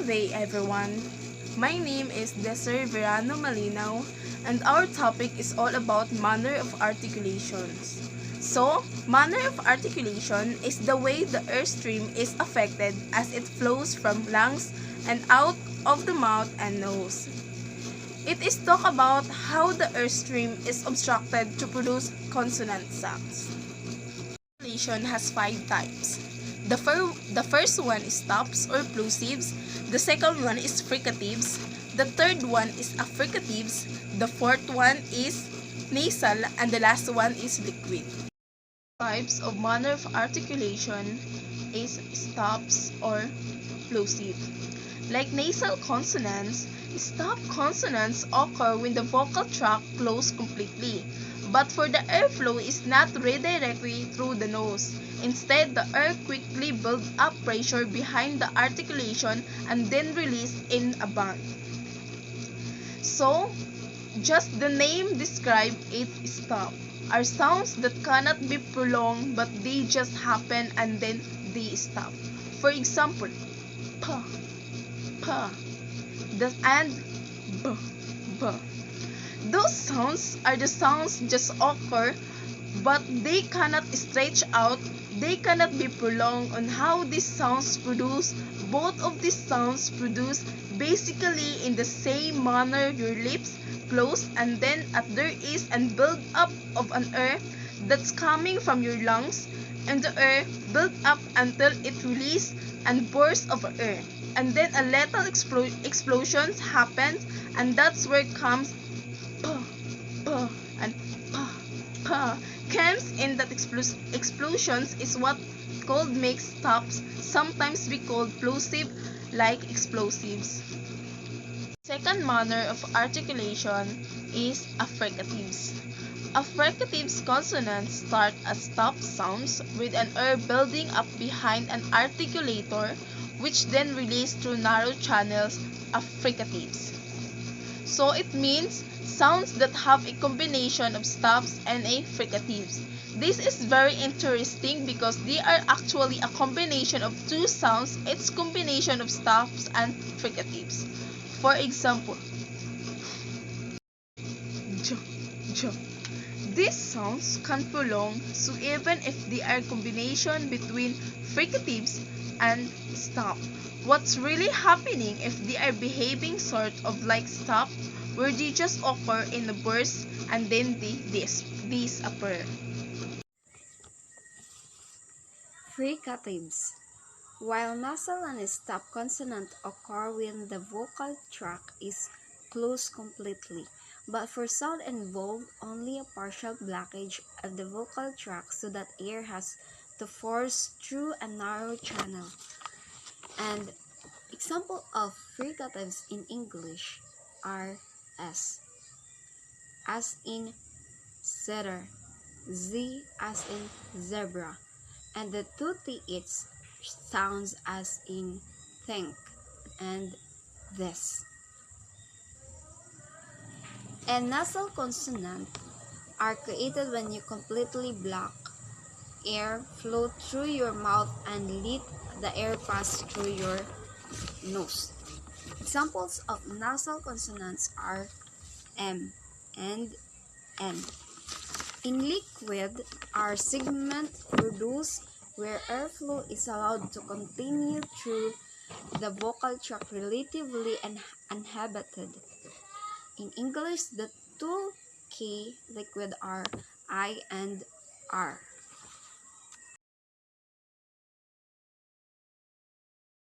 day, everyone. My name is Desir Verano Malinaw, and our topic is all about manner of articulations. So, manner of articulation is the way the air stream is affected as it flows from lungs and out of the mouth and nose. It is talk about how the air stream is obstructed to produce consonant sounds. Articulation has 5 types. The first one is stops or plosives, the second one is fricatives, the third one is affricatives, the fourth one is nasal, and the last one is liquid. Types of manner of articulation is stops or plosive. Like nasal consonants, stop consonants occur when the vocal tract closes completely. But for the airflow is not redirectly through the nose. Instead, the air quickly builds up pressure behind the articulation and then released in a band. So, just the name describe it stop. Are sounds that cannot be prolonged but they just happen and then they stop. For example, pa, pa, and b, b. Those sounds are the sounds just occur, but they cannot stretch out, they cannot be prolonged on how these sounds produce. Both of these sounds produce basically in the same manner your lips close and then at their ease and build up of an air that's coming from your lungs, and the air build up until it release and burst of air. And then a lethal explosions happens, and that's where comes pa, pa, and pa, pa. Comes in that explosions is what called makes stops, sometimes we called plosive, like explosives. Second manner of articulation is affricatives. Affricatives consonants start as stop sounds with an air building up behind an articulator, which then release through narrow channels, affricatives. So it means sounds that have a combination of stops and affricatives. This is very interesting because they are actually a combination of two sounds, its combination of stops and fricatives. For example, j, j. These sounds can prolong, so even if they are combination between fricatives and stop, what's really happening if they are behaving sort of like stop, where they just occur in a burst and then they disappear. Fricatives. While nasal and stop consonant occur when the vocal tract is closed completely, but for sound involve only a partial blockage of the vocal tract so that air has to force through a narrow channel. And example of fricatives in English are as in cedar, z as in zebra, and the two th sounds as in think and this. And nasal consonants are created when you completely block air flow through your mouth and let the air pass through your nose. Examples of nasal consonants are M and N. In liquid, are segments produced where airflow is allowed to continue through the vocal tract relatively uninhibited. In English, the two key liquid are I and R.